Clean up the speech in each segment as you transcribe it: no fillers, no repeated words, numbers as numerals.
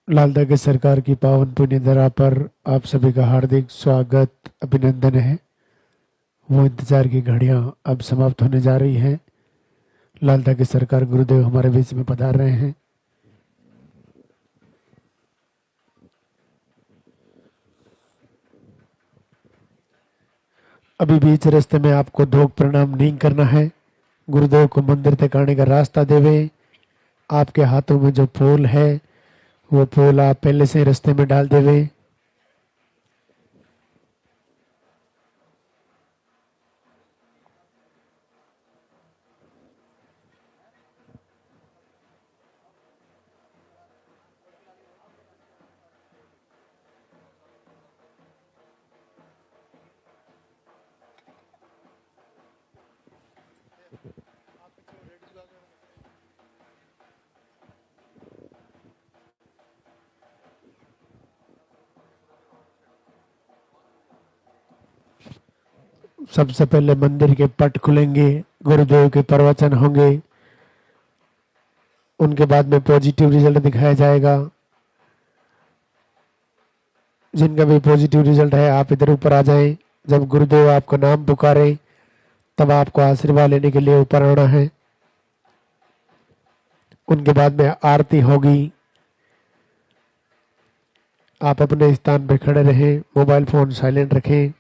लालदा की सरकार की पावन पुण्य धरा पर आप सभी का हार्दिक स्वागत अभिनंदन है। वो इंतजार की घड़ियां अब समाप्त होने जा रही हैं। लालदा की सरकार गुरुदेव हमारे बीच में पधार रहे हैं। अभी बीच रास्ते में आपको धोख प्रणाम नहीं करना है। गुरुदेव को मंदिर तक आने का रास्ता देवे। आपके हाथों में जो फूल है वो फूल आप पहले से ही रास्ते में डाल देवे। सबसे पहले मंदिर के पट खुलेंगे, गुरुदेव के प्रवचन होंगे, उनके बाद में पॉजिटिव रिजल्ट दिखाया जाएगा। जिनका भी पॉजिटिव रिजल्ट है आप इधर ऊपर आ जाएं। जब गुरुदेव आपका नाम पुकारे तब आपको आशीर्वाद लेने के लिए ऊपर आना है। उनके बाद में आरती होगी। आप अपने स्थान पर खड़े रहें, मोबाइल फोन साइलेंट रखें।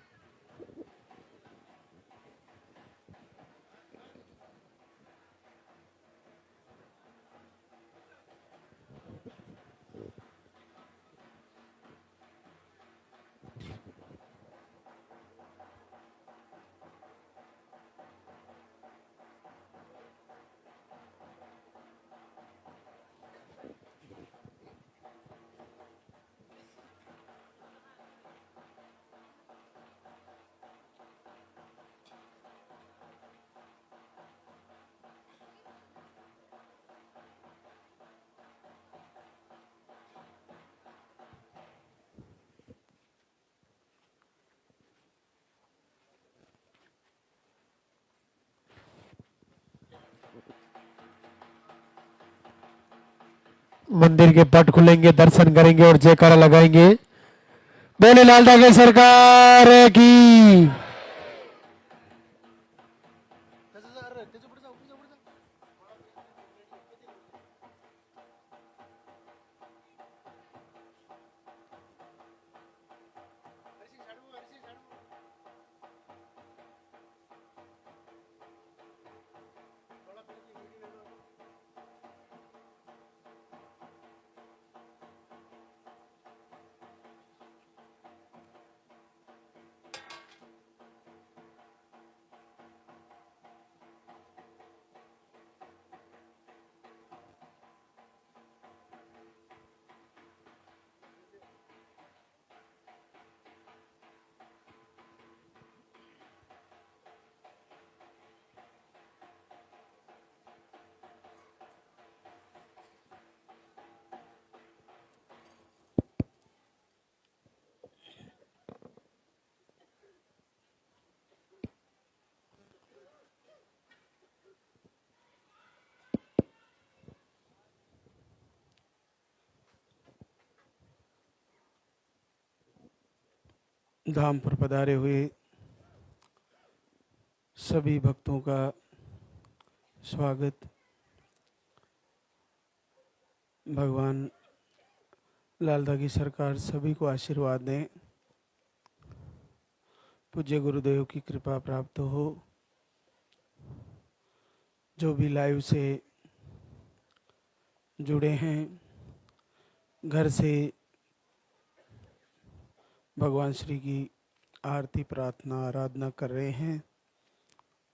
मंदिर के पट खुलेंगे, दर्शन करेंगे और जयकारा लगाएंगे। बोले लालदा की सरकार की। धाम पर पधारे हुए सभी भक्तों का स्वागत। भगवान लालदा की सरकार सभी को आशीर्वाद दें। पूज्य गुरुदेव की कृपा प्राप्त हो। जो भी लाइव से जुड़े हैं, घर से भगवान श्री की आरती प्रार्थना आराधना कर रहे हैं,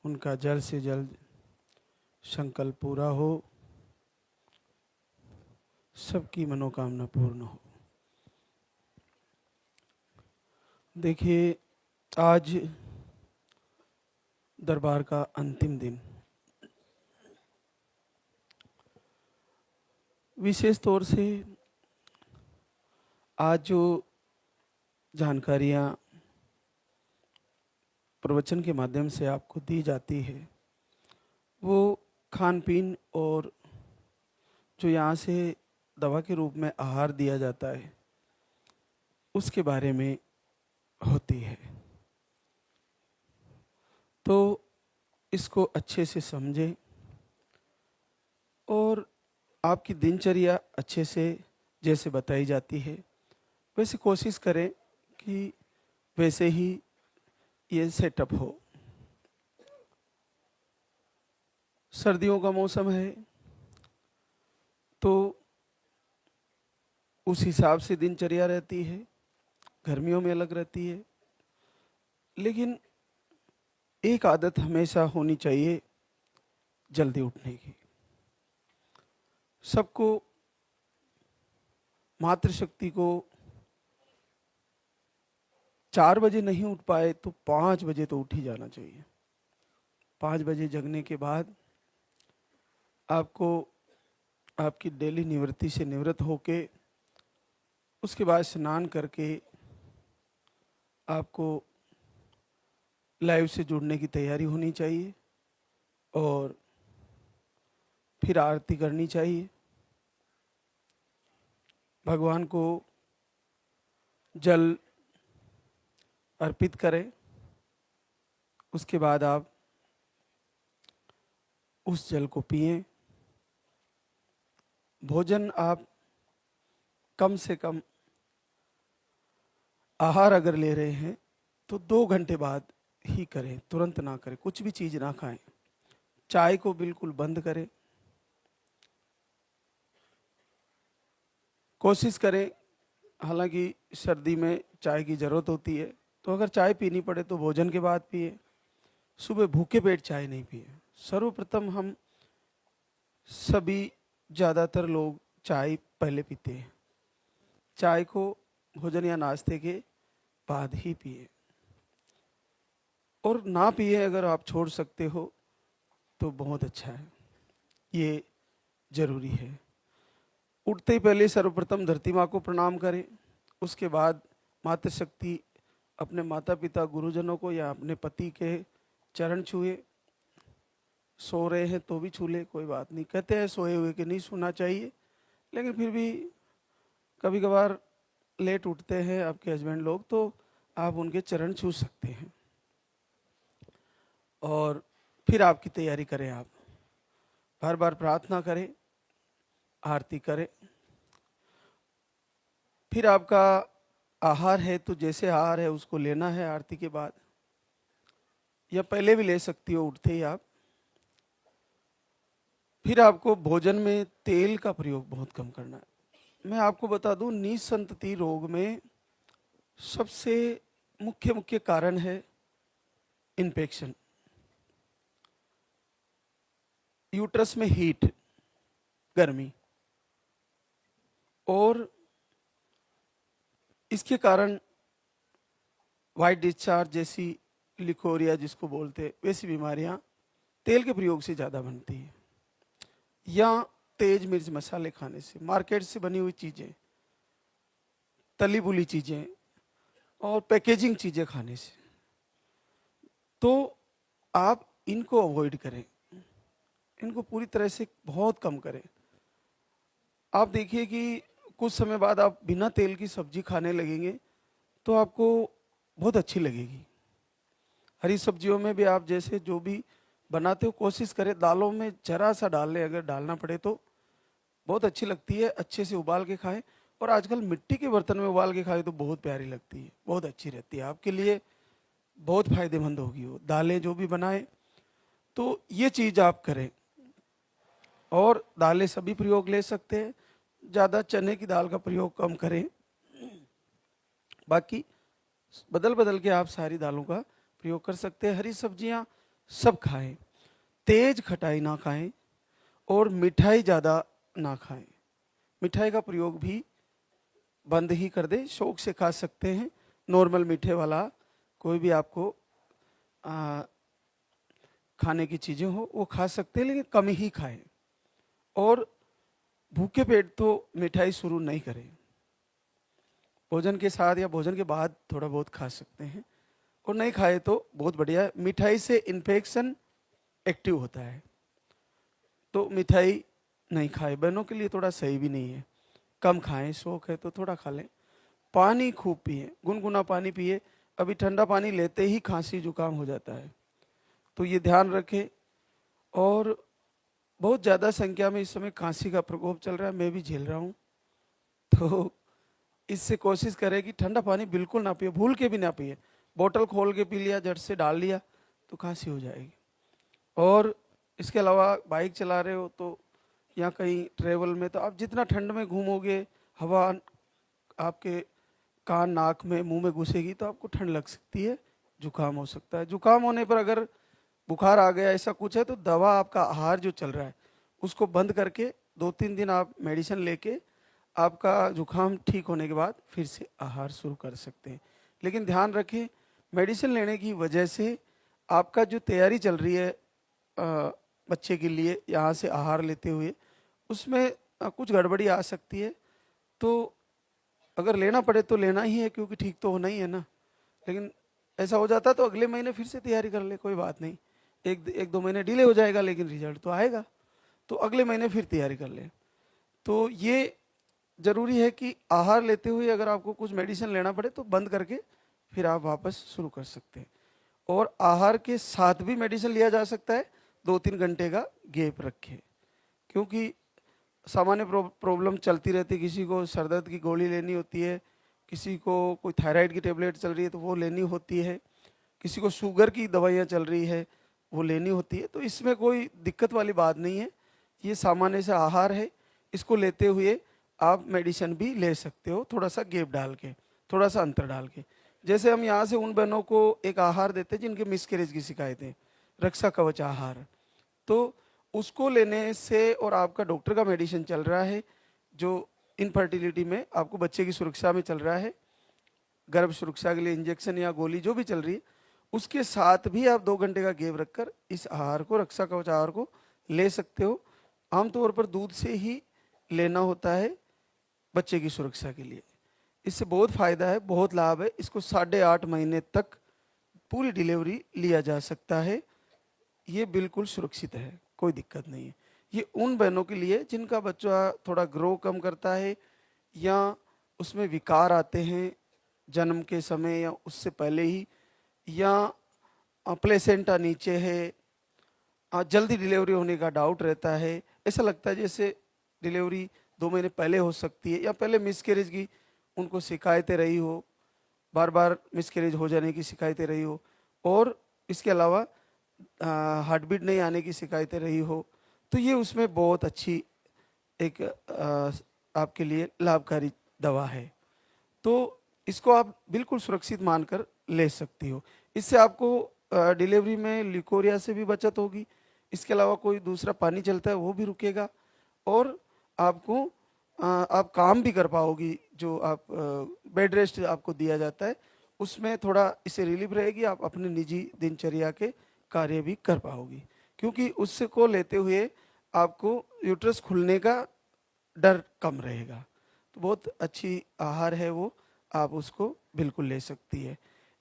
उनका जल्द से जल्द संकल्प पूरा हो, सबकी मनोकामना पूर्ण हो। देखिए, आज दरबार का अंतिम दिन। विशेष तौर से आज जो जानकारियाँ प्रवचन के माध्यम से आपको दी जाती है वो खान पीन और जो यहाँ से दवा के रूप में आहार दिया जाता है उसके बारे में होती है। तो इसको अच्छे से समझें और आपकी दिनचर्या अच्छे से जैसे बताई जाती है वैसे कोशिश करें कि वैसे ही ये सेटअप हो। सर्दियों का मौसम है तो उस हिसाब से दिनचर्या रहती है, गर्मियों में अलग रहती है। लेकिन एक आदत हमेशा होनी चाहिए जल्दी उठने की। सबको, मातृशक्ति को 4 बजे नहीं उठ पाए तो 5 बजे तो उठ ही जाना चाहिए। 5 बजे जगने के बाद आपको आपकी डेली निवृत्ति से निवृत्त होके उसके बाद स्नान करके आपको लाइव से जुड़ने की तैयारी होनी चाहिए और फिर आरती करनी चाहिए। भगवान को जल अर्पित करें। उसके बाद आप उस जल को पिएं। भोजन आप कम से कम आहार अगर ले रहे हैं तो 2 घंटे बाद ही करें, तुरंत ना करें। कुछ भी चीज ना खाएं। चाय को बिल्कुल बंद करें। कोशिश करें, हालांकि सर्दी में चाय की जरूरत होती है तो अगर चाय पीनी पड़े तो भोजन के बाद पिए। सुबह भूखे पेट चाय नहीं पिए। सर्वप्रथम हम सभी ज़्यादातर लोग चाय पहले पीते हैं। चाय को भोजन या नाश्ते के बाद ही पिए। और ना पिए अगर आप छोड़ सकते हो तो बहुत अच्छा है, ये जरूरी है। उठते ही पहले सर्वप्रथम धरती माँ को प्रणाम करें। उसके बाद मातृशक्ति, अपने माता पिता गुरुजनों को या अपने पति के चरण छुए। सो रहे हैं तो भी छू ले, कोई बात नहीं। कहते हैं सोए हुए कि नहीं छूना चाहिए, लेकिन फिर भी कभी कभार लेट उठते हैं आपके हस्बैंड लोग तो आप उनके चरण छू सकते हैं। और फिर आपकी तैयारी करें। आप बार बार प्रार्थना करें, आरती करें। फिर आपका आहार है तो जैसे आहार है उसको लेना है आरती के बाद, या पहले भी ले सकती हो उठते ही आप। फिर आपको भोजन में तेल का प्रयोग बहुत कम करना है। मैं आपको बता दूं, निसंतति रोग में सबसे मुख्य मुख्य कारण है इन्फेक्शन, यूट्रस में हीट, गर्मी, और इसके कारण वाइट डिस्चार्ज जैसी, लिकोरिया जिसको बोलते हैं, वैसी बीमारियां तेल के प्रयोग से ज़्यादा बनती है। या तेज मिर्च मसाले खाने से, मार्केट से बनी हुई चीज़ें, तली बुली चीज़ें और पैकेजिंग चीज़ें खाने से। तो आप इनको अवॉइड करें, इनको पूरी तरह से बहुत कम करें। आप देखिए कि कुछ समय बाद आप बिना तेल की सब्जी खाने लगेंगे तो आपको बहुत अच्छी लगेगी। हरी सब्जियों में भी आप जैसे जो भी बनाते हो कोशिश करें दालों में जरा सा डाल लें, अगर डालना पड़े तो बहुत अच्छी लगती है। अच्छे से उबाल के खाएं। और आजकल मिट्टी के बर्तन में उबाल के खाएं तो बहुत प्यारी लगती है, बहुत अच्छी रहती है, आपके लिए बहुत फायदेमंद होगी वो दालें जो भी बनाए। तो ये चीज आप करें। और दालें सभी प्रयोग ले सकते हैं, ज़्यादा चने की दाल का प्रयोग कम करें। बाकी बदल बदल के आप सारी दालों का प्रयोग कर सकते हैं। हरी सब्जियां सब खाएं, तेज खटाई ना खाएं और मिठाई ज़्यादा ना खाएं। मिठाई का प्रयोग भी बंद ही कर दें। शौक से खा सकते हैं, नॉर्मल मीठे वाला कोई भी आपको खाने की चीज़ें हो वो खा सकते हैं, लेकिन कम ही खाएं। और भूखे पेट तो मिठाई शुरू नहीं करें। भोजन के साथ या भोजन के बाद थोड़ा बहुत खा सकते हैं, और नहीं खाए तो बहुत बढ़िया। मिठाई से इन्फेक्शन एक्टिव होता है तो मिठाई नहीं खाए, बहनों के लिए थोड़ा सही भी नहीं है। कम खाएं, शौक है तो थोड़ा खा लें। पानी खूब पिए, गुनगुना पानी पिए। अभी ठंडा पानी लेते ही खांसी जुकाम हो जाता है, तो ये ध्यान रखें। और बहुत ज़्यादा संख्या में इस समय खांसी का प्रकोप चल रहा है, मैं भी झेल रहा हूँ। तो इससे कोशिश करें कि ठंडा पानी बिल्कुल ना पिए, भूल के भी ना पिए। बोतल खोल के पी लिया, झट से डाल लिया तो खांसी हो जाएगी। और इसके अलावा बाइक चला रहे हो तो या कहीं ट्रेवल में, तो आप जितना ठंड में घूमोगे, हवा आपके कान नाक में मुंह में घुसेगी तो आपको ठंड लग सकती है, जुकाम हो सकता है। जुकाम होने पर अगर बुखार आ गया ऐसा कुछ है तो दवा, आपका आहार जो चल रहा है उसको बंद करके 2-3 दिन आप मेडिसिन लेके आपका जुकाम ठीक होने के बाद फिर से आहार शुरू कर सकते हैं। लेकिन ध्यान रखें, मेडिसिन लेने की वजह से आपका जो तैयारी चल रही है बच्चे के लिए यहाँ से आहार लेते हुए, उसमें कुछ गड़बड़ी आ सकती है। तो अगर लेना पड़े तो लेना ही है, क्योंकि ठीक तो होना ही है ना। लेकिन ऐसा हो जाता तो अगले महीने फिर से तैयारी कर ले, कोई बात नहीं। एक दो महीने डिले हो जाएगा लेकिन रिजल्ट तो आएगा, तो अगले महीने फिर तैयारी कर ले। तो ये जरूरी है कि आहार लेते हुए अगर आपको कुछ मेडिसिन लेना पड़े तो बंद करके फिर आप वापस शुरू कर सकते हैं। और आहार के साथ भी मेडिसिन लिया जा सकता है, 2-3 घंटे का गैप रखें, क्योंकि सामान्य प्रॉब्लम चलती रहती है। किसी को सर दर्द की गोली लेनी होती है, किसी को कोई थायराइड की टेबलेट चल रही है तो वो लेनी होती है, किसी को शुगर की दवाइयाँ चल रही है वो लेनी होती है। तो इसमें कोई दिक्कत वाली बात नहीं है, ये सामान्य से आहार है। इसको लेते हुए आप मेडिसिन भी ले सकते हो, थोड़ा सा गैप डाल के, थोड़ा सा अंतर डाल के। जैसे हम यहाँ से उन बहनों को एक आहार देते हैं जिनके मिसकैरेज की शिकायतें, रक्षा कवच आहार, तो उसको लेने से और आपका डॉक्टर का मेडिसिन चल रहा है जो इनफर्टिलिटी में आपको बच्चे की सुरक्षा में चल रहा है, गर्भ सुरक्षा के लिए इंजेक्शन या गोली जो भी चल रही है, उसके साथ भी आप 2 घंटे का गैप रखकर इस आहार को, रक्षा कवच आहार को ले सकते हो। आमतौर पर दूध से ही लेना होता है बच्चे की सुरक्षा के लिए। इससे बहुत फायदा है, बहुत लाभ है। इसको 8.5 महीने तक पूरी डिलीवरी लिया जा सकता है, ये बिल्कुल सुरक्षित है, कोई दिक्कत नहीं है। ये उन बहनों के लिए जिनका बच्चा थोड़ा ग्रो कम करता है या उसमें विकार आते हैं जन्म के समय या उससे पहले ही, या प्लेसेंटा नीचे है, जल्दी डिलीवरी होने का डाउट रहता है, ऐसा लगता है जैसे डिलीवरी 2 महीने पहले हो सकती है, या पहले मिसकैरेज की उनको शिकायतें रही हो, बार बार मिसकैरेज हो जाने की शिकायतें रही हो, और इसके अलावा हार्ट बीट नहीं आने की शिकायतें रही हो, तो ये उसमें बहुत अच्छी एक आपके लिए लाभकारी दवा है। तो इसको आप बिल्कुल सुरक्षित मानकर ले सकती हो। इससे आपको डिलीवरी में लिकोरिया से भी बचत होगी। इसके अलावा कोई दूसरा पानी चलता है वो भी रुकेगा, और आपको आप काम भी कर पाओगी। जो आप बेड रेस्ट आपको दिया जाता है उसमें थोड़ा इससे रिलीफ रहेगी, आप अपने निजी दिनचर्या के कार्य भी कर पाओगी, क्योंकि उससे को लेते हुए आपको यूट्रस खुलने का डर कम रहेगा। तो बहुत अच्छी आहार है वो, आप उसको बिल्कुल ले सकती है।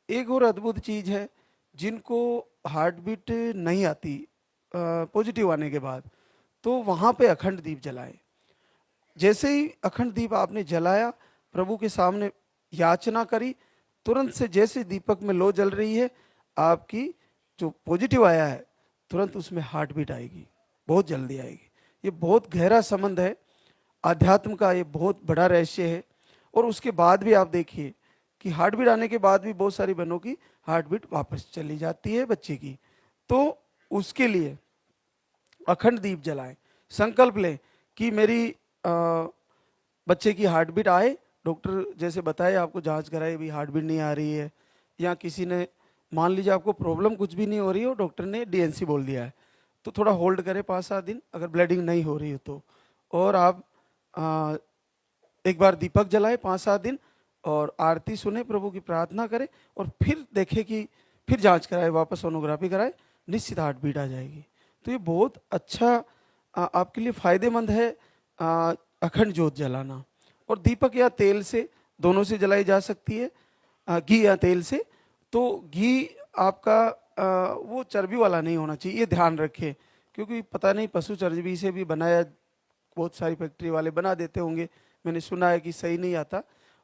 एक और अद्भुत चीज़ है, जिनको हार्ट बीट नहीं आती पॉजिटिव आने के बाद, तो वहाँ पे अखंड दीप जलाएं। जैसे ही अखंड दीप आपने जलाया, प्रभु के सामने याचना करी, तुरंत से जैसे दीपक में लो जल रही है, आपकी जो पॉजिटिव आया है तुरंत उसमें हार्ट बीट आएगी, बहुत जल्दी आएगी। ये बहुत गहरा संबंध है आध्यात्म का, ये बहुत बड़ा रहस्य है। और उसके बाद भी आप देखिए कि हार्ट बीट आने के बाद भी बहुत सारी बहनों की हार्ट बीट वापस चली जाती है बच्चे की। तो उसके लिए अखंड दीप जलाएं, संकल्प लें कि मेरी बच्चे की हार्ट बीट आए। डॉक्टर जैसे बताए, आपको जांच कराई, भी हार्ट बीट नहीं आ रही है, या किसी ने मान लीजिए आपको प्रॉब्लम कुछ भी नहीं हो रही हो, डॉक्टर ने डीएनसी बोल दिया है, तो थोड़ा होल्ड करें 5-7 दिन, अगर ब्लीडिंग नहीं हो रही हो तो। और आप एक बार दीपक जलाए 5-7 दिन, और आरती सुने, प्रभु की प्रार्थना करें, और फिर देखें कि फिर जांच कराए, वापस सोनोग्राफी कराए, निश्चित हार्ट बीट आ जाएगी। तो ये बहुत अच्छा आपके लिए फायदेमंद है अखंड ज्योत जलाना। और दीपक या तेल से, दोनों से जलाई जा सकती है, घी या तेल से। तो घी आपका वो चर्बी वाला नहीं होना चाहिए, ये ध्यान रखें, क्योंकि पता नहीं पशु चर्बी से भी बनाया, बहुत सारी फैक्ट्री वाले बना देते होंगे, मैंने सुना है कि सही नहीं आता।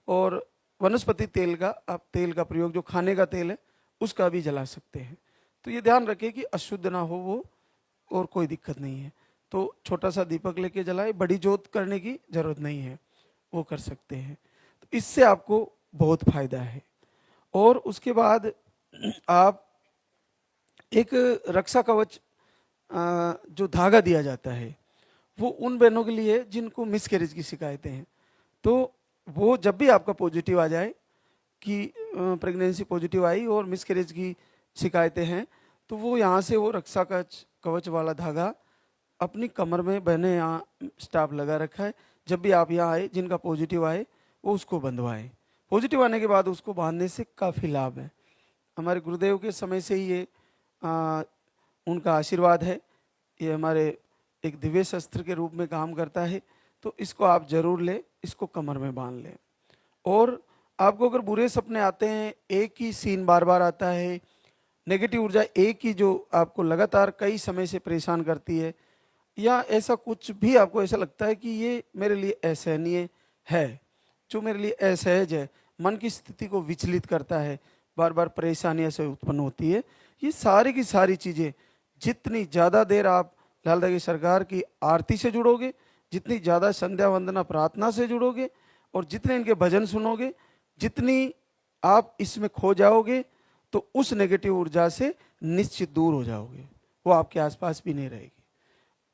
और वनस्पति तेल का, आप तेल का प्रयोग जो खाने का तेल है उसका भी जला सकते हैं। तो ये ध्यान रखें कि अशुद्ध ना हो वो, और कोई दिक्कत नहीं है। तो छोटा सा दीपक लेके जलाए, बड़ी जोत करने की जरूरत नहीं है, वो कर सकते हैं। तो इससे आपको बहुत फायदा है। और उसके बाद आप एक रक्षा कवच जो धागा दिया जाता है वो उन बहनों के लिए जिनको मिसकैरेज की शिकायतें हैं। तो वो जब भी आपका पॉजिटिव आ जाए कि प्रेगनेंसी पॉजिटिव आई और मिसकैरेज की शिकायतें हैं, तो वो यहाँ से वो रक्षा कवच वाला धागा अपनी कमर में, बहने यहाँ स्टाफ लगा रखा है, जब भी आप यहाँ आए जिनका पॉजिटिव आए वो उसको बंधवाएं। पॉजिटिव आने के बाद उसको बांधने से काफ़ी लाभ है। हमारे गुरुदेव के समय से ही ये उनका आशीर्वाद है। ये हमारे एक दिव्य शस्त्र के रूप में काम करता है। तो इसको आप जरूर लें, इसको कमर में बांध लें। और आपको अगर बुरे सपने आते हैं, एक ही सीन बार बार आता है, नेगेटिव ऊर्जा एक ही जो आपको लगातार कई समय से परेशान करती है, या ऐसा कुछ भी आपको ऐसा लगता है कि ये मेरे लिए असहनीय है, जो मेरे लिए असहज है, मन की स्थिति को विचलित करता है, बार बार परेशानियां से उत्पन्न होती है, ये सारी की सारी चीज़ें, जितनी ज़्यादा देर आप लाल की सरकार की आरती से जुड़ोगे, जितनी ज़्यादा संध्या वंदना प्रार्थना से जुड़ोगे, और जितने इनके भजन सुनोगे, जितनी आप इसमें खो जाओगे, तो उस नेगेटिव ऊर्जा से निश्चित दूर हो जाओगे, वो आपके आसपास भी नहीं रहेगी।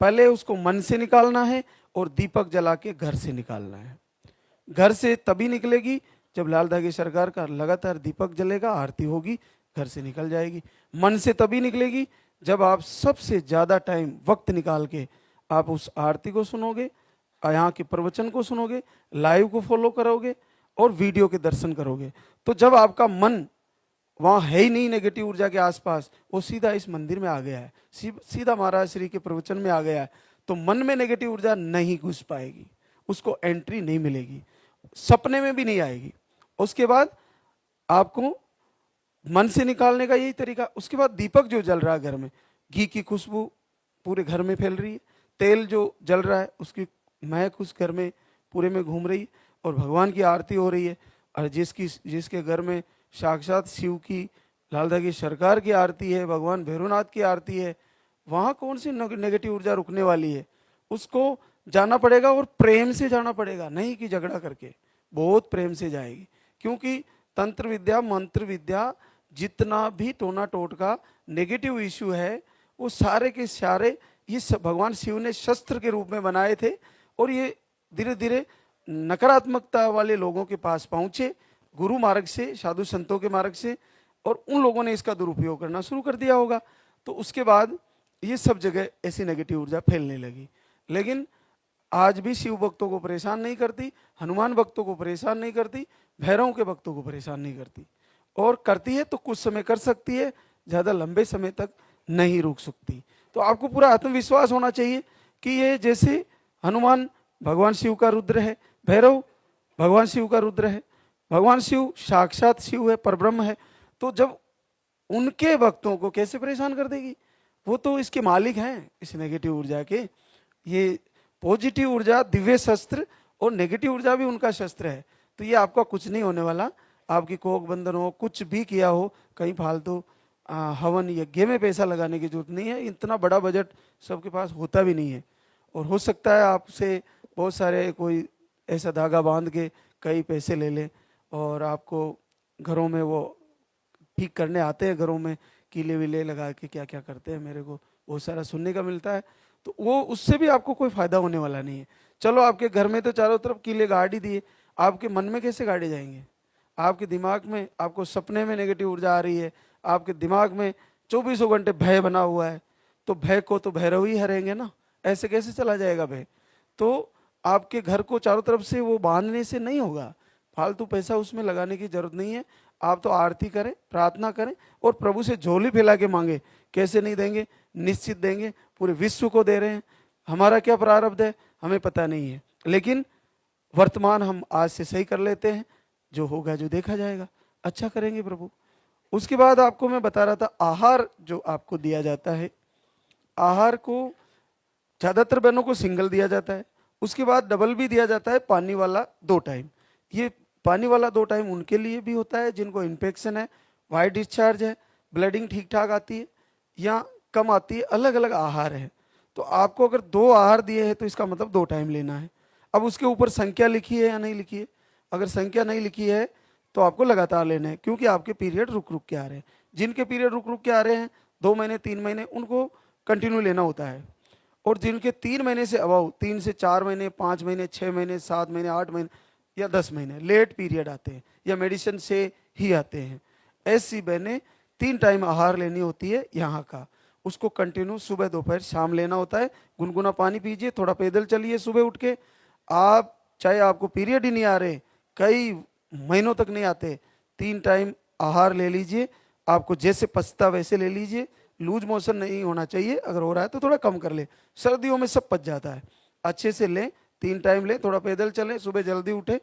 पहले उसको मन से निकालना है और दीपक जला के घर से निकालना है। घर से तभी निकलेगी जब लाल धागे सरकार का लगातार दीपक जलेगा, आरती होगी, घर से निकल जाएगी। मन से तभी निकलेगी जब आप सबसे ज़्यादा टाइम वक्त निकाल के आप उस आरती को सुनोगे, यहाँ के प्रवचन को सुनोगे, लाइव को फॉलो करोगे और वीडियो के दर्शन करोगे। तो जब आपका मन वहाँ है ही नहीं नेगेटिव ऊर्जा के आसपास, वो सीधा इस मंदिर में आ गया है, सीधा महाराज श्री के प्रवचन में आ गया है, तो मन में नेगेटिव ऊर्जा नहीं घुस पाएगी, उसको एंट्री नहीं मिलेगी, सपने में भी नहीं आएगी। उसके बाद आपको मन से निकालने का यही तरीका। उसके बाद दीपक जो जल रहा है घर में, घी की खुशबू पूरे घर में फैल रही है, तेल जो जल रहा है उसकी महक उस घर में पूरे में घूम रही है, और भगवान की आरती हो रही है। और जिसके घर में साक्षात शिव की, लाल धागे सरकार की आरती है, भगवान भैरवनाथ की आरती है, वहाँ कौन सी नेगेटिव ऊर्जा रुकने वाली है? उसको जाना पड़ेगा, और प्रेम से जाना पड़ेगा, नहीं कि झगड़ा करके, बहुत प्रेम से जाएगी। क्योंकि तंत्र विद्या, मंत्र विद्या, जितना भी टोना टोटका नेगेटिव इश्यू है, वो सारे के सारे ये भगवान शिव ने शस्त्र के रूप में बनाए थे, और ये धीरे धीरे नकारात्मकता वाले लोगों के पास पहुंचे, गुरु मार्ग से, साधु संतों के मार्ग से, और उन लोगों ने इसका दुरुपयोग करना शुरू कर दिया होगा। तो उसके बाद ये सब जगह ऐसी नेगेटिव ऊर्जा फैलने लगी। लेकिन आज भी शिव भक्तों को परेशान नहीं करती, हनुमान भक्तों को परेशान नहीं करती, भैरव के भक्तों को परेशान नहीं करती, और करती है तो कुछ समय कर सकती है, ज़्यादा लंबे समय तक नहीं रुक सकती। तो आपको पूरा आत्मविश्वास होना चाहिए कि ये जैसे हनुमान भगवान शिव का रुद्र है, भैरव भगवान शिव का रुद्र है, भगवान शिव साक्षात शिव है, परब्रह्म है, तो जब उनके भक्तों को कैसे परेशान कर देगी? वो तो इसके मालिक हैं, इस नेगेटिव ऊर्जा के। ये पॉजिटिव ऊर्जा दिव्य शस्त्र, और नेगेटिव ऊर्जा भी उनका शस्त्र है। तो ये आपका कुछ नहीं होने वाला। आपकी कोक बंधन हो, कुछ भी किया हो, कहीं फालतू हवन यज्ञ में पैसा लगाने की जरूरत नहीं है। इतना बड़ा बजट सबके पास होता भी नहीं है, और हो सकता है आपसे बहुत सारे कोई ऐसा धागा बांध के कई पैसे ले लें, और आपको घरों में वो ठीक करने आते हैं, घरों में कीले विले लगा के क्या क्या करते हैं, मेरे को बहुत सारा सुनने का मिलता है। तो वो उससे भी आपको कोई फायदा होने वाला नहीं है। चलो आपके घर में तो चारों तरफ कीले गाड़ ही दिए, आपके मन में कैसे गाड़े जाएंगे? आपके दिमाग में, आपको सपने में नेगेटिव ऊर्जा आ रही है, आपके दिमाग में 24 घंटे भय बना हुआ है, तो भय को तो भैरव ही हरेंगे ना, ऐसे कैसे चला जाएगा भय? तो आपके घर को चारों तरफ से वो बांधने से नहीं होगा, फालतू पैसा उसमें लगाने की जरूरत नहीं है। आप तो आरती करें, प्रार्थना करें, और प्रभु से झोली फैला के मांगे। कैसे नहीं देंगे? निश्चित देंगे, पूरे विश्व को दे रहे हैं। हमारा क्या प्रारब्ध है हमें पता नहीं है, लेकिन वर्तमान हम आज से सही कर लेते हैं, जो होगा जो देखा जाएगा, अच्छा करेंगे प्रभु। उसके बाद आपको मैं बता रहा था, आहार जो आपको दिया जाता है, आहार को ज़्यादातर बहनों को सिंगल दिया जाता है, उसके बाद डबल भी दिया जाता है पानी वाला 2 टाइम। ये पानी वाला 2 टाइम उनके लिए भी होता है जिनको इन्फेक्शन है, वाइट डिस्चार्ज है, ब्लीडिंग ठीक ठाक आती है या कम आती है, अलग अलग आहार है। तो आपको अगर 2 आहार दिए हैं तो इसका मतलब 2 टाइम लेना है। अब उसके ऊपर संख्या लिखी है या नहीं लिखी है? अगर संख्या नहीं लिखी है तो आपको लगातार लेना है, क्योंकि आपके पीरियड रुक रुक के आ रहे हैं। जिनके पीरियड रुक रुक के आ रहे हैं 2 महीने 3 महीने, उनको कंटिन्यू लेना होता है। और जिनके 3 महीने से अबाउ, 3 से 4 महीने, 5 महीने, 6 महीने, 7 महीने, 8 महीने या 10 महीने लेट पीरियड आते हैं या मेडिसिन से ही आते हैं, ऐसी बहनें 3 टाइम आहार लेनी होती है यहाँ का। उसको कंटिन्यू सुबह दोपहर शाम लेना होता है। गुनगुना पानी पीजिए, थोड़ा पैदल चलिए सुबह उठ के। आप चाहे आपको पीरियड ही नहीं आ रहे, कई महीनों तक नहीं आते, 3 टाइम आहार ले लीजिए। आपको जैसे पचता वैसे ले लीजिए। लूज मोशन नहीं होना चाहिए, अगर हो रहा है तो थोड़ा कम कर ले। सर्दियों में सब पच जाता है। अच्छे से लें, 3 टाइम लें, थोड़ा पैदल चलें, सुबह जल्दी उठें।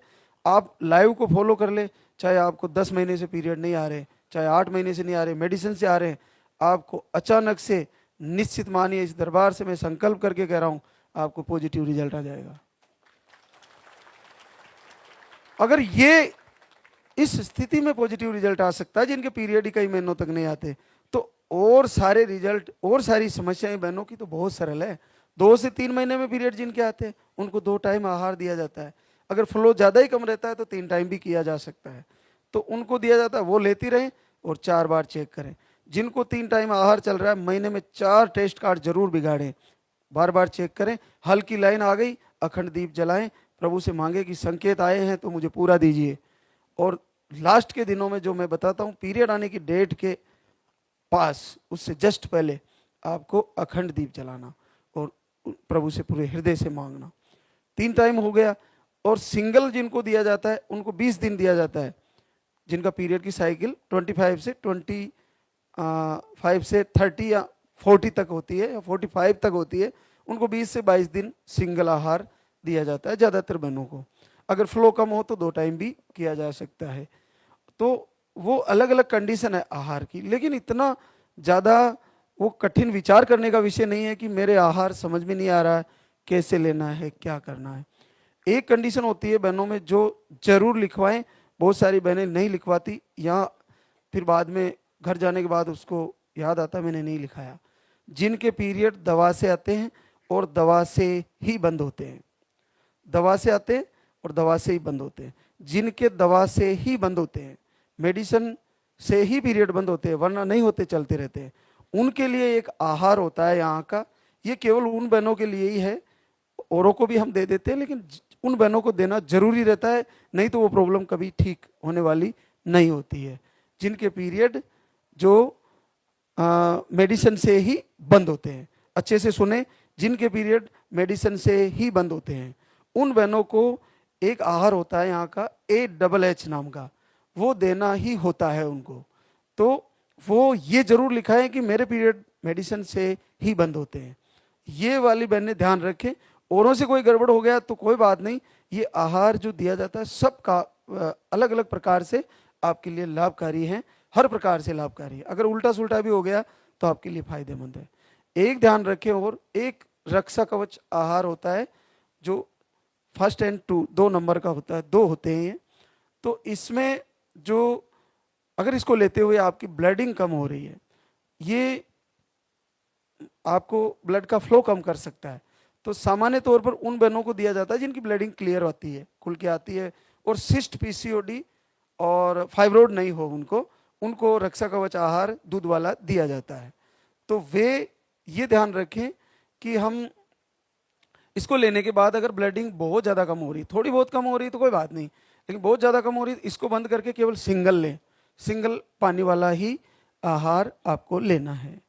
आप लाइव को फॉलो कर ले, चाहे आपको 10 महीने से पीरियड नहीं आ रहे, चाहे 8 महीने से नहीं आ रहे, मेडिसिन से आ रहे हैं, आपको अचानक से निश्चित मानिए, इस दरबार से मैं संकल्प करके कह रहा हूं, आपको पॉजिटिव रिजल्ट आ जाएगा। अगर ये इस स्थिति में पॉजिटिव रिजल्ट आ सकता है जिनके पीरियड ही कई महीनों तक नहीं आते, तो और सारे रिजल्ट और सारी समस्याएं बहनों की तो बहुत सरल है। 2 से 3 महीने में पीरियड जिनके आते हैं उनको 2 टाइम आहार दिया जाता है। अगर फ्लो ज्यादा ही कम रहता है तो 3 टाइम भी किया जा सकता है। तो उनको दिया जाता है, वो लेती रहें और 4 बार चेक करें। जिनको 3 टाइम आहार चल रहा है, महीने में 4 टेस्ट कार्ड जरूर बिगाड़ें, बार बार चेक करें। हल्की लाइन आ गई, अखंड दीप जलाएं, प्रभु से मांगे कि संकेत आए हैं तो मुझे पूरा दीजिए। और लास्ट के दिनों में जो मैं बताता हूं, पीरियड आने की डेट के पास, उससे जस्ट पहले आपको अखंड दीप जलाना और प्रभु से पूरे हृदय से मांगना। 3 टाइम हो गया। और सिंगल जिनको दिया जाता है उनको 20 दिन दिया जाता है। जिनका पीरियड की साइकिल 25 से 30 या 40 तक होती है या 45 तक होती है, उनको 20 से 22 दिन सिंगल आहार दिया जाता है ज्यादातर बहनों को। अगर फ्लो कम हो तो 2 टाइम भी किया जा सकता है। तो वो अलग अलग कंडीशन है आहार की, लेकिन इतना ज्यादा वो कठिन विचार करने का विषय नहीं है कि मेरे आहार समझ में नहीं आ रहा है, कैसे लेना है, क्या करना है। एक कंडीशन होती है बहनों में जो जरूर लिखवाएं, बहुत सारी बहनें नहीं लिखवाती, या फिर बाद में घर जाने के बाद उसको याद आता मैंने नहीं लिखाया। जिनके पीरियड दवा से आते हैं और दवा से ही बंद होते हैं, दवा से आते हैं और दवा से ही बंद होते हैं। जिनके दवा से ही बंद होते हैं, मेडिसिन से ही पीरियड बंद होते हैं, वरना नहीं होते, चलते रहते हैं, उनके लिए एक आहार होता है यहाँ का। ये केवल उन बहनों के लिए ही है, औरों को भी हम दे देते हैं, लेकिन उन बहनों को देना जरूरी रहता है, नहीं तो वो प्रॉब्लम कभी ठीक होने वाली नहीं होती है। जिनके पीरियड जो मेडिसिन से ही बंद होते हैं, अच्छे से सुने, जिनके पीरियड मेडिसिन से ही बंद होते हैं, उन बहनों को एक आहार होता है यहाँ का AHH नाम का, वो देना ही होता है उनको। तो वो ये जरूर लिखा है कि मेरे पीरियड मेडिसिन से ही बंद होते हैं। ये वाली बहनें ध्यान रखें। औरों से कोई गड़बड़ हो गया तो कोई बात नहीं, ये आहार जो दिया जाता है सबका अलग अलग प्रकार से आपके लिए लाभकारी है, हर प्रकार से लाभकारी है। अगर उल्टा सुल्टा भी हो गया तो आपके लिए फायदेमंद है। एक ध्यान रखें, और एक रक्षा कवच आहार होता है जो 1 और 2 नंबर का होता है, 2 होते हैं ये। तो इसमें जो अगर इसको लेते हुए आपकी ब्लडिंग कम हो रही है, ये आपको ब्लड का फ्लो कम कर सकता है। तो सामान्य तौर पर उन बहनों को दिया जाता है जिनकी ब्लडिंग क्लियर आती है, खुल के आती है, और सिस्ट, PCOD और फाइब्रोड नहीं हो उनको रक्षा कवच आहार दूध वाला दिया जाता है। तो वे ये ध्यान रखें कि हम इसको लेने के बाद अगर ब्लडिंग बहुत ज़्यादा कम हो रही, थोड़ी बहुत कम हो रही तो कोई बात नहीं, लेकिन बहुत ज़्यादा कम हो रही, इसको बंद करके केवल सिंगल लें, सिंगल पानी वाला ही आहार आपको लेना है।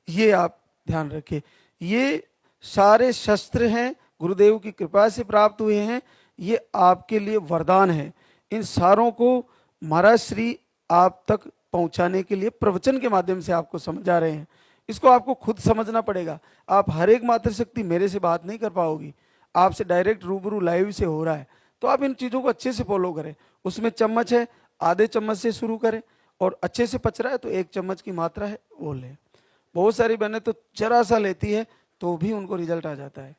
ये आप ध्यान रखें। ये सारे शस्त्र हैं, गुरुदेव की कृपा से प्राप्त हुए हैं, ये आपके लिए वरदान है। इन सारों को महाराज श्री आप तक पहुंचाने के लिए प्रवचन के माध्यम से आपको समझा रहे हैं। इसको आपको खुद समझना पड़ेगा। आप हर एक मातृशक्ति मेरे से बात नहीं कर पाओगी, आपसे डायरेक्ट रूबरू लाइव से हो रहा है। तो आप इन चीज़ों को अच्छे से फॉलो करें। उसमें चम्मच है, आधे चम्मच से शुरू करें, और अच्छे से पच रहा है तो 1 चम्मच की मात्रा है वो लें। बहुत सारी बहनें तो जरा सा लेती है तो भी उनको रिजल्ट आ जाता है।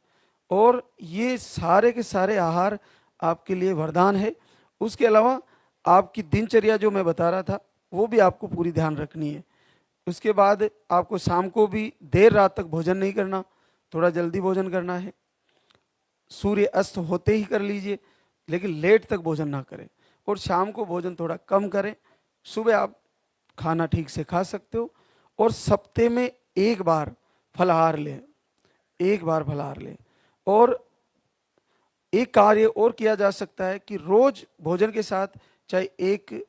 और ये सारे के सारे आहार आपके लिए वरदान है। उसके अलावा आपकी दिनचर्या जो मैं बता रहा था वो भी आपको पूरी ध्यान रखनी है। उसके बाद आपको शाम को भी देर रात तक भोजन नहीं करना, थोड़ा जल्दी भोजन करना है। सूर्य अस्त होते ही कर लीजिए, लेकिन लेट तक भोजन ना करें। और शाम को भोजन थोड़ा कम करें। सुबह आप खाना ठीक से खा सकते हो। और सप्ते में एक बार फलाहार लें, एक बार फलाहार लें। और एक कार्य और किया जा सकता है कि रोज भोजन के साथ चाहे एक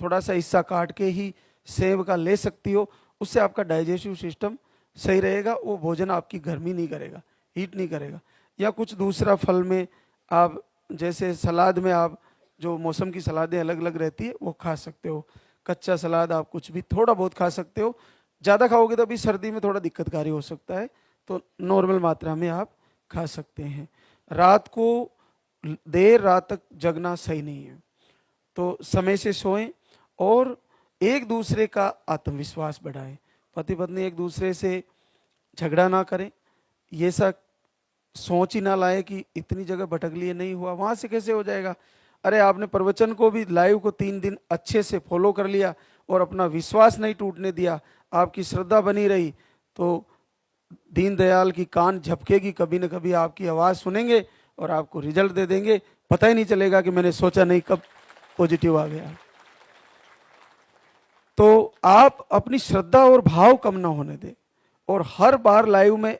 थोड़ा सा हिस्सा काट के ही सेब का ले सकती हो। उससे आपका डाइजेस्टिव सिस्टम सही रहेगा, वो भोजन आपकी गर्मी नहीं करेगा, हीट नहीं करेगा। या कुछ दूसरा फल में आप, जैसे सलाद में आप, जो मौसम की सलादें अलग अलग रहती है वो खा सकते हो। कच्चा सलाद आप कुछ भी थोड़ा बहुत खा सकते हो। ज़्यादा खाओगे तो अभी सर्दी में थोड़ा दिक्कतकारी हो सकता है, तो नॉर्मल मात्रा में आप खा सकते हैं। रात को देर रात तक जगना सही नहीं है, तो समय से सोएं। और एक दूसरे का आत्मविश्वास बढ़ाएं। पति पत्नी एक दूसरे से झगड़ा ना करें, ये सब सोच ही ना लाए कि इतनी जगह भटक लिए नहीं हुआ, वहां से कैसे हो जाएगा। अरे आपने प्रवचन को भी लाइव को 3 दिन अच्छे से फॉलो कर लिया और अपना विश्वास नहीं टूटने दिया, आपकी श्रद्धा बनी रही, तो दीनदयाल की कान झपकेगी, कभी न कभी आपकी आवाज सुनेंगे और आपको रिजल्ट दे देंगे। पता ही नहीं चलेगा कि मैंने सोचा नहीं कब पॉजिटिव आ गया। तो आप अपनी श्रद्धा और भाव कम ना होने दें। और हर बार लाइव में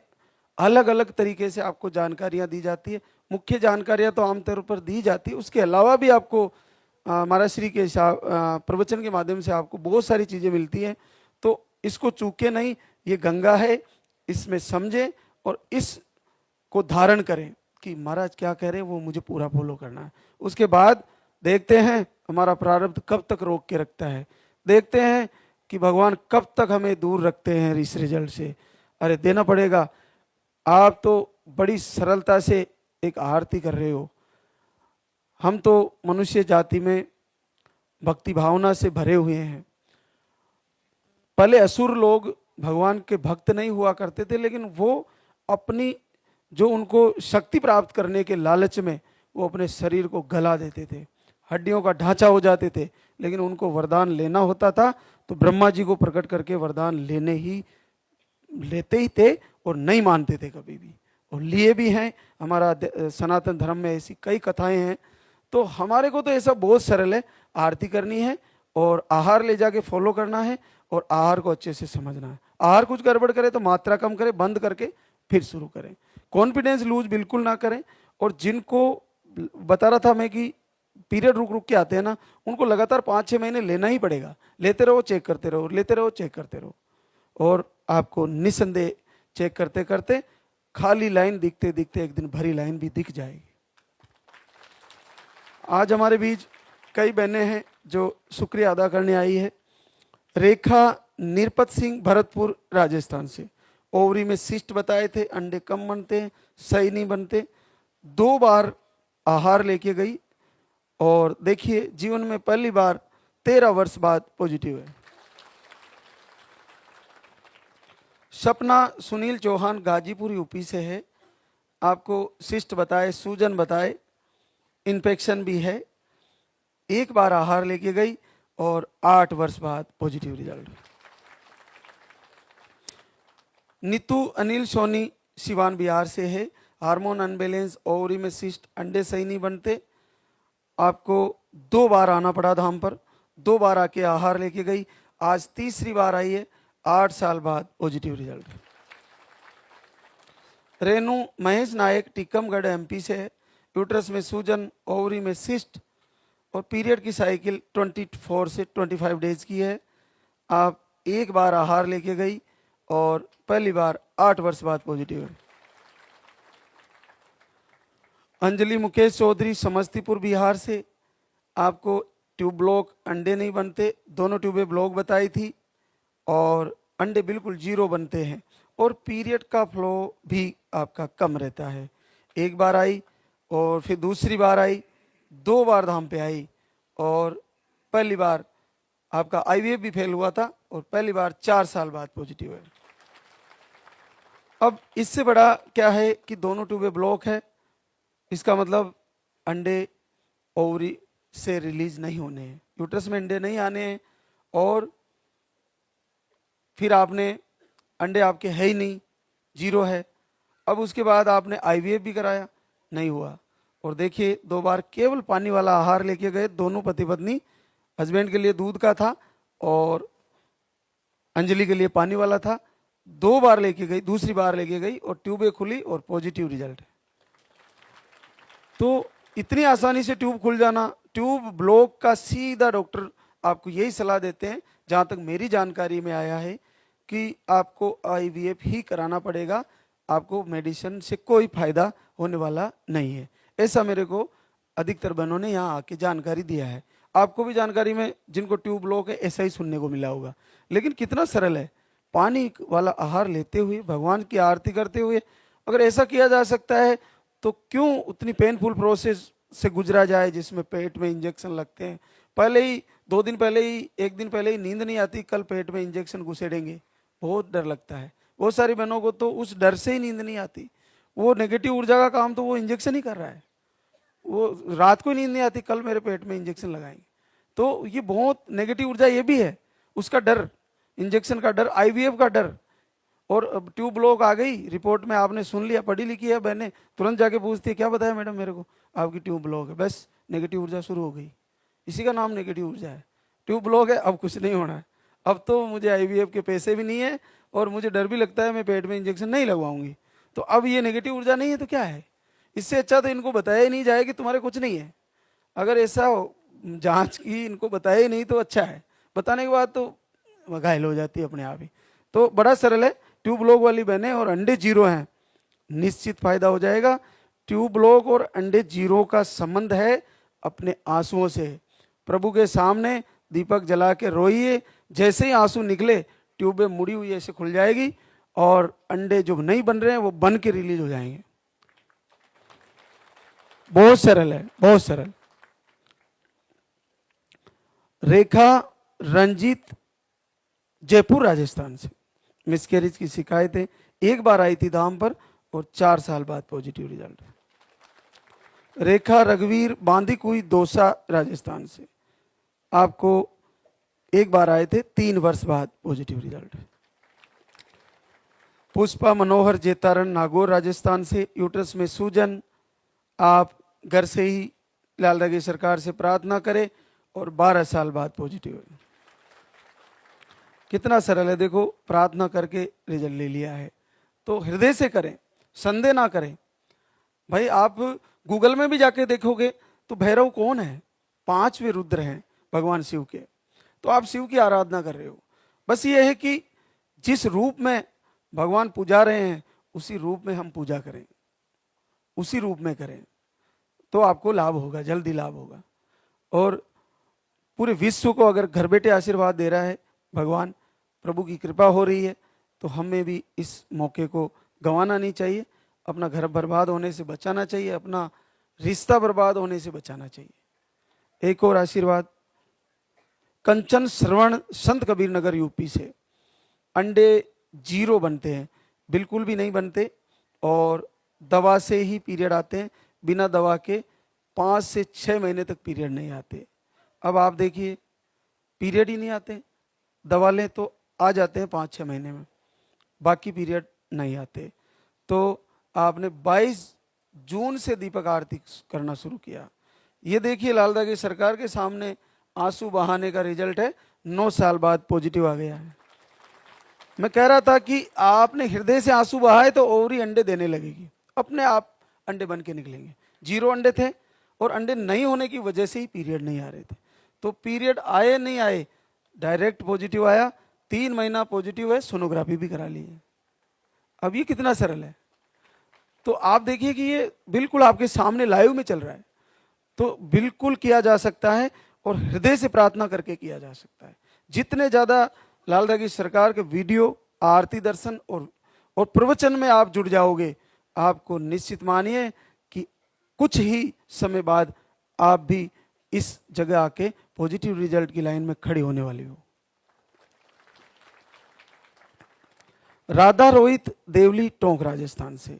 अलग अलग तरीके से आपको जानकारियां दी जाती है। मुख्य जानकारियां तो आमतौर पर दी जाती है, उसके अलावा भी आपको महाराज श्री के प्रवचन के माध्यम से आपको बहुत सारी चीजें मिलती हैं। तो इसको चूके नहीं, ये गंगा है, इसमें समझें और इसको धारण करें कि महाराज क्या कह रहे हैं वो मुझे पूरा फॉलो करना है। उसके बाद देखते हैं हमारा प्रारब्ध कब तक रोक के रखता है, देखते हैं कि भगवान कब तक हमें दूर रखते हैं इस रिजल्ट से। अरे देना पड़ेगा। आप तो बड़ी सरलता से एक आरती कर रहे हो, हम तो मनुष्य जाति में भक्ति भावना से भरे हुए हैं। पहले असुर लोग भगवान के भक्त नहीं हुआ करते थे, लेकिन वो अपनी जो उनको शक्ति प्राप्त करने के लालच में वो अपने शरीर को गला देते थे, हड्डियों का ढांचा हो जाते थे। लेकिन उनको वरदान लेना होता था तो ब्रह्मा जी को प्रकट करके वरदान लेते ही थे और नहीं मानते थे कभी भी, और लिए भी हैं। हमारा सनातन धर्म में ऐसी कई कथाएं हैं। तो हमारे को तो ऐसा बहुत सरल है, आरती करनी है और आहार ले जाके फॉलो करना है और आहार को अच्छे से समझना है। आहार कुछ गड़बड़ करे तो मात्रा कम करें, बंद करके फिर शुरू करें। कॉन्फिडेंस लूज बिल्कुल ना करें। और जिनको बता रहा था मैं कि पीरियड रुक रुक के आते हैं ना, उनको लगातार 5-6 महीने लेना ही पड़ेगा। लेते रहो, चेक करते रहो, लेते रहो, चेक करते रहो, और आपको निसंदेह चेक करते करते खाली लाइन दिखते दिखते एक दिन भरी लाइन भी दिख जाएगी। आज हमारे बीच कई बहनें हैं जो शुक्रिया अदा करने आई है। रेखा निरपत सिंह भरतपुर राजस्थान से, ओवरी में सिस्ट बताए थे, अंडे कम बनते हैं, सही नहीं बनते, 2 बार आहार लेके गई और देखिए जीवन में पहली बार 13 वर्ष बाद पॉजिटिव है। सपना सुनील चौहान गाजीपुर यूपी से है, आपको सिस्ट बताए, सूजन बताए, इन्फेक्शन भी है, 1 बार आहार लेके गई और 8 वर्ष बाद पॉजिटिव रिजल्ट। नीतू अनिल सोनी सिवान बिहार से है, हार्मोन अनबैलेंस, ओवरी में सिस्ट, अंडे सही नहीं बनते, आपको 2 बार आना पड़ा धाम पर, 2 बार आके आहार लेके गई, आज तीसरी बार आई है, 8 साल बाद पॉजिटिव रिजल्ट। रेणु महेश नायक टीकमगढ़ एमपी से है, यूट्रस में सूजन, ओवरी में सिस्ट और पीरियड की साइकिल 24 से 25 डेज की है। आप 1 बार आहार लेके गई और पहली बार 8 वर्ष बाद पॉजिटिव है। अंजलि मुकेश चौधरी समस्तीपुर बिहार से, आपको ट्यूब ब्लॉक, अंडे नहीं बनते, दोनों ट्यूबें ब्लॉक बताई थी और अंडे बिल्कुल 0 बनते हैं और पीरियड का फ्लो भी आपका कम रहता है। 1 बार आई और फिर दूसरी बार आई, 2 बार धाम पे आई और पहली बार आपका आईवीएफ भी फेल हुआ था और पहली बार 4 साल बाद पॉजिटिव है। अब इससे बड़ा क्या है कि दोनों ट्यूबें ब्लॉक है, इसका मतलब अंडे ओवरी से रिलीज नहीं होने हैं, यूट्रस में अंडे नहीं आने हैं, और फिर आपने अंडे आपके है ही नहीं, जीरो है। अब उसके बाद आपने आईवीएफ भी कराया, नहीं हुआ। और देखिए 2 बार केवल पानी वाला आहार लेके गए, दोनों पति पत्नी, हस्बैंड के लिए दूध का था और अंजलि के लिए पानी वाला था। 2 बार लेके गई, दूसरी बार लेके गई और ट्यूबें खुली और पॉजिटिव रिजल्ट है। तो इतनी आसानी से ट्यूब खुल जाना, ट्यूब ब्लॉक का सीधा डॉक्टर आपको यही सलाह देते हैं, जहां तक मेरी जानकारी में आया है कि आपको आईवीएफ ही कराना पड़ेगा, आपको मेडिसिन से कोई फायदा होने वाला नहीं है। ऐसा मेरे को अधिकतर बहनों ने यहाँ आके जानकारी दिया है। आपको भी जानकारी में जिनको ट्यूब ब्लॉक है ऐसा ही सुनने को मिला होगा। लेकिन कितना सरल है, पानी वाला आहार लेते हुए, भगवान की आरती करते हुए अगर ऐसा किया जा सकता है, तो क्यों उतनी पेनफुल प्रोसेस से गुजरा जाए जिसमें पेट में इंजेक्शन लगते हैं। पहले ही 2 दिन पहले ही, 1 दिन पहले ही नींद नहीं आती, कल पेट में इंजेक्शन घुसेड़ेंगे, बहुत डर लगता है। बहुत सारी बहनों को तो उस डर से ही नींद नहीं आती। वो नेगेटिव ऊर्जा का काम तो वो इंजेक्शन ही कर रहा है, वो रात को ही नींद नहीं आती, कल मेरे पेट में इंजेक्शन लगाएंगे। तो ये बहुत नेगेटिव ऊर्जा ये भी है, उसका डर, इंजेक्शन का डर, आईवीएफ का डर। और अब ट्यूब ब्लॉक आ गई, रिपोर्ट में आपने सुन लिया, पढ़ी लिखी है बहने, तुरंत जाके पूछती है क्या बताया मैडम मेरे को, आपकी ट्यूब ब्लॉक है, बस नेगेटिव ऊर्जा शुरू हो गई। इसी का नाम नेगेटिव ऊर्जा है। ट्यूब ब्लॉक है, अब कुछ नहीं होना है, अब तो मुझे आईवीएफ के पैसे भी नहीं है और मुझे डर भी लगता है मैं पेट में इंजेक्शन नहीं लगवाऊंगी। तो अब ये नेगेटिव ऊर्जा नहीं है तो क्या है? इससे अच्छा तो इनको बताया ही नहीं जाए कि तुम्हारे कुछ नहीं है। अगर ऐसा हो, जांच की इनको बताया ही नहीं तो अच्छा है, बताने के बाद तो घायल हो जाती है अपने आप ही। तो बड़ा सरल है, ट्यूब ब्लॉक वाली बहनें और अंडे जीरो हैं, निश्चित फायदा हो जाएगा। ट्यूब ब्लॉक और अंडे जीरो का संबंध है अपने आंसुओं से। प्रभु के सामने दीपक जला के रोइए, जैसे ही आंसू निकले ट्यूबें मुड़ी हुई ऐसे खुल जाएगी और अंडे जो नहीं बन रहे हैं वो बन के रिलीज हो जाएंगे। बहुत सरल है, बहुत सरल। रेखा रंजीत, जयपुर राजस्थान से, मिसकैरेज की शिकायतें, 1 बार आई थी दाम पर और 4 साल बाद पॉजिटिव रिजल्ट। रेखा रघुवीर, बांदीकुई दौसा राजस्थान से, आपको 1 बार आए थे, 3 वर्ष बाद पॉजिटिव रिजल्ट। पुष्पा मनोहर जेतारण, नागौर राजस्थान से, यूट्रस में सूजन, आप घर से ही लाल दगी सरकार से प्रार्थना करें और 12 साल बाद पॉजिटिव है। कितना सरल है, देखो प्रार्थना करके रिजल्ट ले लिया है। तो हृदय से करें, संदेह ना करें। भाई आप गूगल में भी जाके देखोगे तो भैरव कौन है? 5वें रुद्र हैं भगवान शिव के। तो आप शिव की आराधना कर रहे हो, बस ये है कि जिस रूप में भगवान पूजा रहे हैं उसी रूप में हम पूजा करें, उसी रूप में करें, तो आपको लाभ होगा, जल्दी लाभ होगा। और पूरे विश्व को अगर घर बैठे आशीर्वाद दे रहा है भगवान, प्रभु की कृपा हो रही है, तो हमें भी इस मौके को गंवाना नहीं चाहिए। अपना घर बर्बाद होने से बचाना चाहिए, अपना रिश्ता बर्बाद होने से बचाना चाहिए। एक और आशीर्वाद, कंचन श्रवण, संत कबीर नगर यूपी से, अंडे जीरो बनते हैं, बिल्कुल भी नहीं बनते और दवा से ही पीरियड आते हैं, बिना दवा के 5 से 6 महीने तक पीरियड नहीं आते। अब आप देखिए, पीरियड ही नहीं आते, दवा लें तो आ जाते हैं 5-6 महीने में, बाकी पीरियड नहीं आते। तो आपने 22 जून से दीपक आरती करना शुरू किया। ये देखिए लालदा की सरकार के सामने आंसू बहाने का रिजल्ट है, 9 साल बाद पॉजिटिव आ गया है। मैं कह रहा था कि आपने हृदय से आंसू बहाए तो ओवरी अंडे देने लगेगी, अपने आप अंडे बन के निकलेंगे। जीरो अंडे थे और अंडे नहीं होने की वजह से ही पीरियड नहीं आ रहे थे। तो पीरियड आए नहीं आए, डायरेक्ट पॉजिटिव आया, 3 महीना पॉजिटिव है, सोनोग्राफी भी करा ली है। अब ये कितना सरल है। तो आप देखिए कि ये बिल्कुल आपके सामने लाइव में चल रहा है। तो बिल्कुल किया जा सकता है और हृदय से प्रार्थना करके किया जा सकता है। जितने ज्यादा लालदा की सरकार के वीडियो, आरती दर्शन और प्रवचन में आप जुड़ जाओगे, आपको निश्चित मानिए कि कुछ ही समय बाद आप भी इस जगह आके पॉजिटिव रिजल्ट की लाइन में खड़ी होने वाली हो। राधा रोहित देवली टोंक राजस्थान से,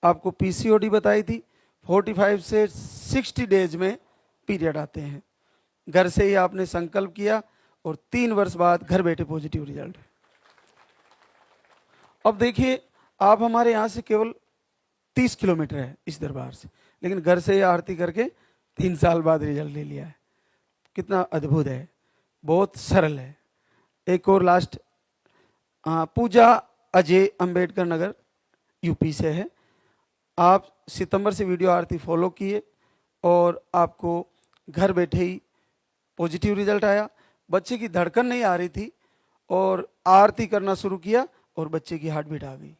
आपको पीसीओडी बताई थी। 45 से 60 डेज में पीरियड आते हैं। घर से ही आपने संकल्प किया और 3 वर्ष बाद घर बैठे पॉजिटिव रिजल्ट। अब देखिए, आप हमारे यहाँ से केवल 30 किलोमीटर है इस दरबार से, लेकिन घर से ही आरती करके 3 साल बाद रिजल्ट ले लिया है। कितना अद्भुत है, बहुत सरल है। एक और लास्ट, पूजा अजय अंबेडकर नगर यूपी से है। आप सितंबर से वीडियो आरती फॉलो किए और आपको घर बैठे ही पॉजिटिव रिजल्ट आया। बच्चे की धड़कन नहीं आ रही थी और आरती करना शुरू किया और बच्चे की हार्ट बीट आ गई।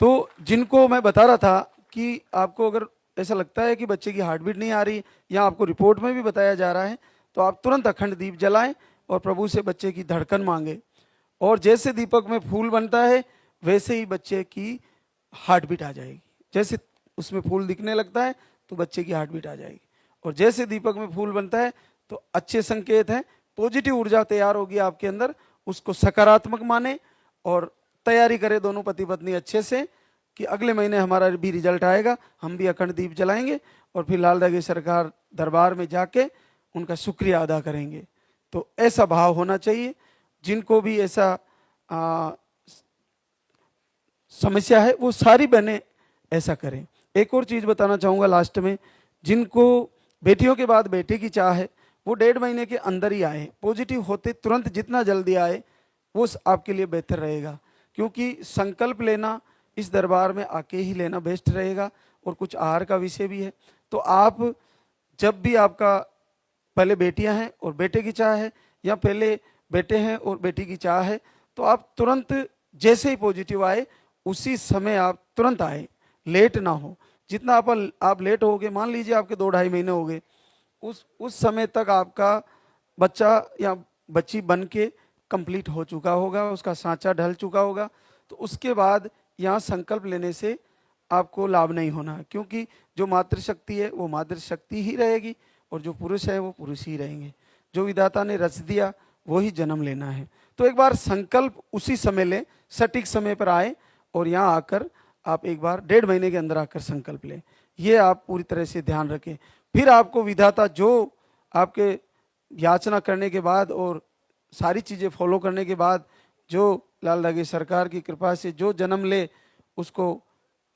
तो जिनको मैं बता रहा था कि आपको अगर ऐसा लगता है कि बच्चे की हार्ट बीट नहीं आ रही, या आपको रिपोर्ट में भी बताया जा रहा है, तो आप तुरंत अखंड दीप जलाएं और प्रभु से बच्चे की धड़कन मांगे। और जैसे दीपक में फूल बनता है वैसे ही बच्चे की हार्ट बीट आ जाएगी। जैसे उसमें फूल दिखने लगता है तो बच्चे की हार्ट बीट आ जाएगी। और जैसे दीपक में फूल बनता है तो अच्छे संकेत हैं, पॉजिटिव ऊर्जा तैयार होगी आपके अंदर। उसको सकारात्मक माने और तैयारी करें दोनों पति पत्नी अच्छे से कि अगले महीने हमारा भी रिजल्ट आएगा, हम भी अखंड दीप जलाएंगे और फिर लाल दागी सरकार दरबार में जाके उनका शुक्रिया अदा करेंगे। तो ऐसा भाव होना चाहिए। जिनको भी ऐसा समस्या है वो सारी बहनें ऐसा करें। एक और चीज बताना चाहूंगा लास्ट में, जिनको बेटियों के बाद बेटे की चाह है वो 1.5 महीने के अंदर ही आए, पॉजिटिव होते तुरंत जितना जल्दी आए वो आपके लिए बेहतर रहेगा। क्योंकि संकल्प लेना इस दरबार में आके ही लेना बेस्ट रहेगा। और कुछ आहार का विषय भी है। तो आप जब भी आपका पहले बेटियां हैं और बेटे की चाह है, या पहले बेटे हैं और बेटी की चाह है, तो आप तुरंत जैसे ही पॉजिटिव आए उसी समय आप तुरंत आए, लेट ना हो। जितना आप लेट हो गए, मान लीजिए आपके 2-2.5 महीने हो गए, उस समय तक आपका बच्चा या बच्ची बन के कंप्लीट हो चुका होगा, उसका सांचा ढल चुका होगा। तो उसके बाद यहाँ संकल्प लेने से आपको लाभ नहीं होना, क्योंकि जो मातृशक्ति है वो मातृशक्ति ही रहेगी और जो पुरुष है वो पुरुष ही रहेंगे। जो विधाता ने रच दिया वो ही जन्म लेना है। तो एक बार संकल्प उसी समय लें, सटीक समय पर आए और यहाँ आकर आप एक बार 1.5 महीने के अंदर आकर संकल्प लें। ये आप पूरी तरह से ध्यान रखें। फिर आपको विधाता जो आपके याचना करने के बाद और सारी चीजें फॉलो करने के बाद जो लाल दागी सरकार की कृपा से जो जन्म ले उसको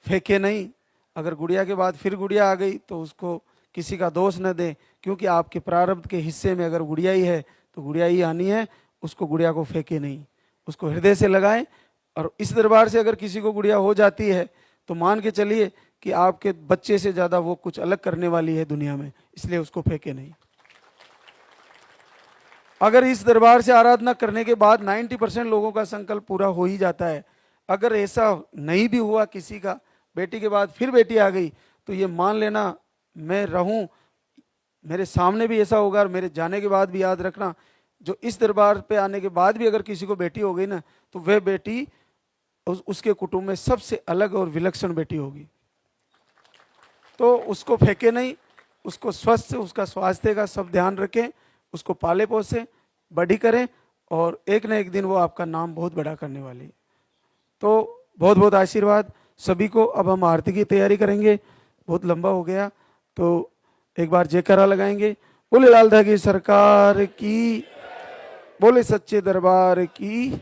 फेंके नहीं। अगर गुड़िया के बाद फिर गुड़िया आ गई तो उसको किसी का दोष न दें, क्योंकि आपके प्रारब्ध के हिस्से में अगर गुड़िया ही है तो गुड़िया ही आनी है। उसको गुड़िया को फेंके नहीं, उसको हृदय से लगाएं। और इस दरबार से अगर किसी को गुड़िया हो जाती है तो मान के चलिए कि आपके बच्चे से ज्यादा वो कुछ अलग करने वाली है दुनिया में, इसलिए उसको फेंके नहीं। अगर इस दरबार से आराधना करने के बाद 90% लोगों का संकल्प पूरा हो ही जाता है। अगर ऐसा नहीं भी हुआ, किसी का बेटी के बाद फिर बेटी आ गई, तो ये मान लेना मैं रहूं, मेरे सामने भी ऐसा होगा और मेरे जाने के बाद भी याद रखना, जो इस दरबार पे आने के बाद भी अगर किसी को बेटी हो गई ना, तो वह बेटी उसके कुटुंब में सबसे अलग और विलक्षण बेटी होगी। तो उसको फेंके नहीं, उसको स्वस्थ, उसका स्वास्थ्य का सब ध्यान रखें, उसको पाले पोसे बड़ी करें और एक न एक दिन वो आपका नाम बहुत बड़ा करने वाली है। तो बहुत बहुत आशीर्वाद सभी को। अब हम आरती की तैयारी करेंगे, बहुत लंबा हो गया, तो एक बार जयकारा लगाएंगे। बोले लाल दागी सरकार की, बोले सच्चे दरबार की।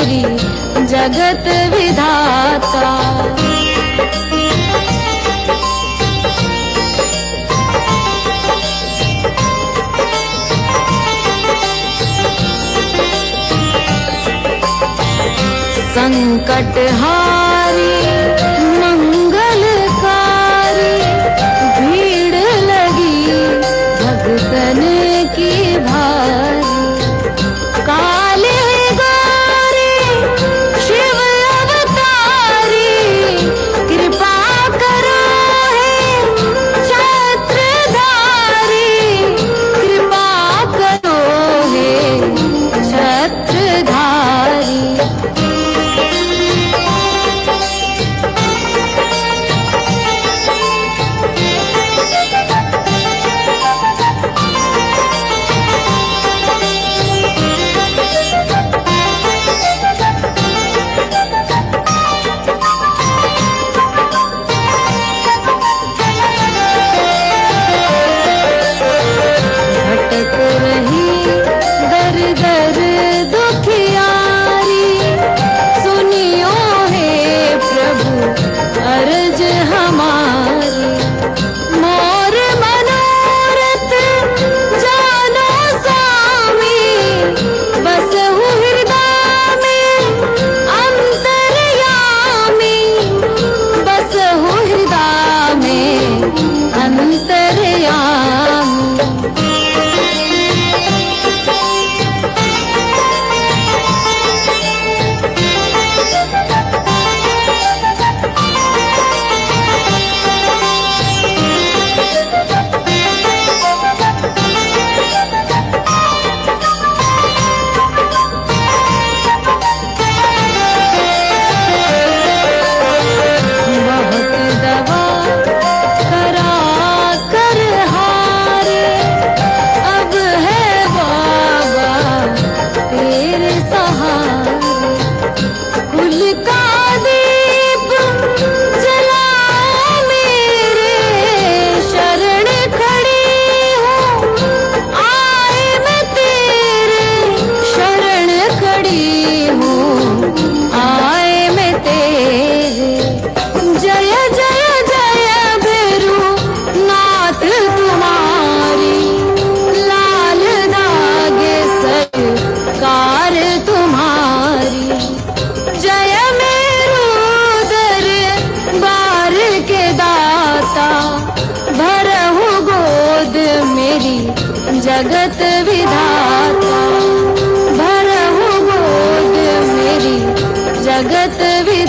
मेरी जगत विधाता। संकटहारी मंगलकारी भीड़ लगी भगतन की भारी। काले गौरी शिव अवतारी कृपा करो हे छत्रधारी। कृपा करो हे छत्रधारी। भटक रही दर दर दुखियारी सुनियो हे प्रभु अर्ज हमारी। मोर मनोरथ जानो स्वामी बसहु हृदय में अंतर्यामी। बसहु हृदय में अंतर्यामी। बहुत दवा करा कर हारे अब है बाबा तेरे सहारे। कुल का दीप जला मेरे शरण खड़ी हूँ। आए मैं तेरे शरण खड़ी हूँ। आए मैं तेरे। जय जय जय भैरू नाथ तुम्हारी। लाल धागे सरकार तुम्हारी। जय मेरू दर बार के दाता। भरहु गोद मेरी जगत विधाता। भरहु गोद मेरी जगत विधाता।